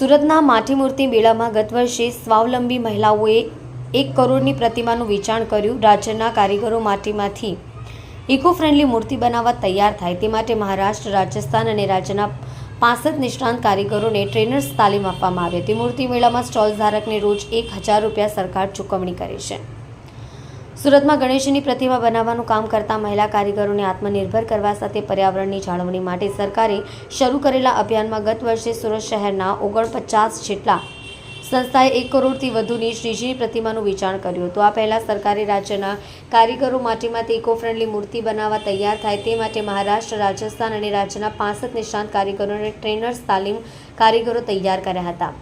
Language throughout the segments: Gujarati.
સુરતના માટી મૂર્તિ મેળામાં ગત વર્ષે સ્વાવલંબી મહિલાઓએ 1 કરોડની પ્રતિમાનું વેચાણ કર્યું। રાજ્યના કારીગરો માટીમાંથી ઇકો ફ્રેન્ડલી મૂર્તિ બનાવવા તૈયાર થાય તે માટે મહારાષ્ટ્ર, રાજસ્થાન અને રાજ્યના 65 નિષ્ણાંત કારીગરોને ટ્રેનર્સ તાલીમ આપવામાં આવી હતી। મૂર્તિ મેળામાં સ્ટોલ ધારકને રોજ 1000 રૂપિયા સરકાર ચૂકવણી કરે છે। સુરતમાં ગણેશજીની પ્રતિમા બનાવવાનું કામ કરતા મહિલા કારીગરોને આત્મનિર્ભર કરવા સાથે પર્યાવરણની જાળવણી માટે સરકારે શરૂ કરેલા અભિયાનમાં ગત વર્ષે સુરત શહેરના 49 જેટલા સંસ્થાએ 1 કરોડથી વધુની શ્રીજીની પ્રતિમાનું વેચાણ કર્યું હતું। આ પહેલા સરકારે રાજ્યના કારીગરો માટીમાંથી ઇકો ફ્રેન્ડલી મૂર્તિ બનાવવા તૈયાર થાય તે માટે મહારાષ્ટ્ર, રાજસ્થાન અને રાજ્યના 65 નિષ્ણાંત કારીગરોને ટ્રેનર્સ તાલીમ કારીગરો તૈયાર કર્યા હતા।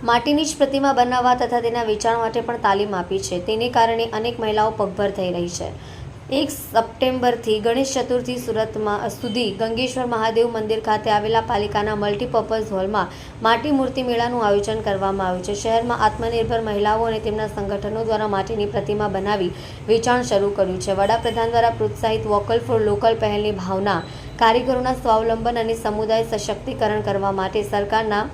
માટીની જ પ્રતિમા બનાવવા તથા તેના વેચાણ માટે પણ તાલીમ આપી છે। તેને કારણે અનેક મહિલાઓ પગભર થઈ રહી છે। 1 સપ્ટેમ્બરથી ગણેશ ચતુર્થી સુધી ગંગેશ્વર મહાદેવ મંદિર ખાતે આવેલા પાલિકાના મલ્ટીપર્પઝ હોલમાં માટી મૂર્તિ મેળાનું આયોજન કરવામાં આવ્યું છે। શહેરમાં આત્મનિર્ભર મહિલાઓ અને તેમના સંગઠનો દ્વારા માટીની પ્રતિમા બનાવી વેચાણ શરૂ કર્યું છે। વડાપ્રધાન દ્વારા પ્રોત્સાહિત વોકલ ફોર લોકલ પહેલની ભાવના કારીગરોના સ્વાવલંબન અને સમુદાય સશક્તિકરણ કરવા માટે સરકારના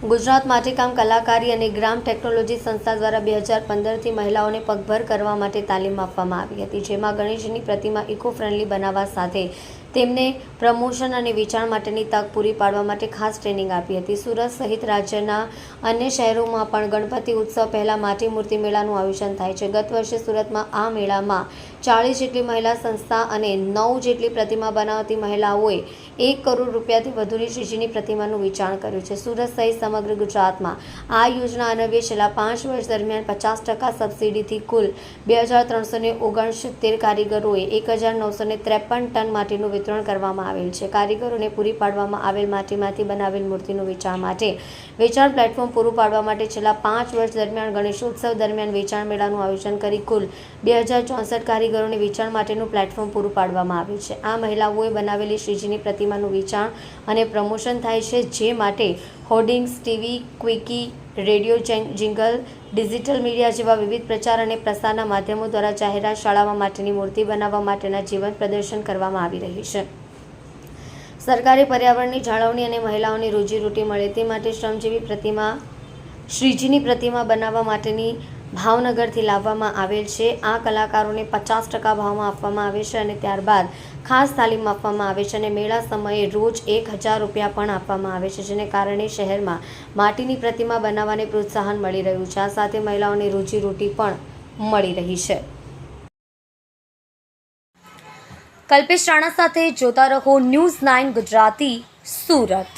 ગુજરાત માટીકામ કલાકારી અને ગ્રામ ટેકનોલોજી સંસ્થા દ્વારા 2015થી મહિલાઓને પગભર કરવા માટે તાલીમ આપવામાં આવી હતી, જેમાં ગણેશજીની પ્રતિમા ઇકો ફ્રેન્ડલી બનાવવા સાથે તેમને પ્રમોશન અને વેચાણ માટેની તક પૂરી પાડવા માટે ખાસ ટ્રેનિંગ આપી હતી। સુરત સહિત રાજ્યના અન્ય શહેરોમાં પણ ગણપતિ ઉત્સવ પહેલા માટી મૂર્તિ મેળાનું આયોજન થાય છે। ગત વર્ષે સુરતમાં આ મેળામાં 40 જેટલી મહિલા સંસ્થા અને 9 જેટલી પ્રતિમા બનાવતી મહિલાઓએ 1 કરોડ રૂપિયાથી વધુની શ્રીજીની પ્રતિમાનું વેચાણ કર્યું છે। સુરત સહિત સમગ્ર ગુજરાતમાં આ યોજના અન્વયે છેલ્લા 5 વર્ષ દરમિયાન 50% સબસિડીથી કુલ 2369 કારીગરોએ 1953 ટન માટીનું વિતરણ કરવામાં આવેલ છે। કારીગરોને પૂરી પાડવામાં આવેલ માટીમાંથી બનાવેલ મૂર્તિનું વેચાણ માટે વેચાણ પ્લેટફોર્મ પૂરું પાડવા માટે છેલ્લા 5 વર્ષ દરમિયાન ગણેશોત્સવ દરમિયાન વેચાણ મેળાનું આયોજન કરી કુલ 2064 કારીગરોને વેચાણ માટેનું પ્લેટફોર્મ પૂરું પાડવામાં આવ્યું છે। આ મહિલાઓએ બનાવેલી શ્રીજીની પ્રતિમાનું વેચાણ અને પ્રમોશન થાય છે, જે માટે hoardings, TV, quickie, radio jingle, digital media જેવા વિવિધ પ્રચાર અને પ્રસારના માધ્યમો દ્વારા જાહેરાત, શાળામાં માટીની મૂર્તિ બનાવવા માટેના જીવંત પ્રદર્શન કરવામાં આવી રહી છે। સરકારે પર્યાવરણની જાળવણી અને મહિલાઓની રોજીરોટી મળે તે માટે શ્રમજીવી પ્રતિમા શ્રીજીની પ્રતિમા બનાવવા માટેની ભાવનગરથી લાવવામાં આવેલ છે। આ કલાકારોને 50% ભાવમાં આપવામાં આવે છે અને ત્યારબાદ ખાસ તાલીમ આપવામાં આવે છે અને મેળા સમયે રોજ 1000 રૂપિયા પણ આપવામાં આવે છે, જેને કારણે શહેરમાં માટીની પ્રતિમા બનાવવાને પ્રોત્સાહન મળી રહ્યું છે। આ સાથે મહિલાઓને રોજીરોટી પણ મળી રહી છે। કલ્પેશ રાણા સાથે જોતા રહો ન્યૂઝ 9 ગુજરાતી, સુરત।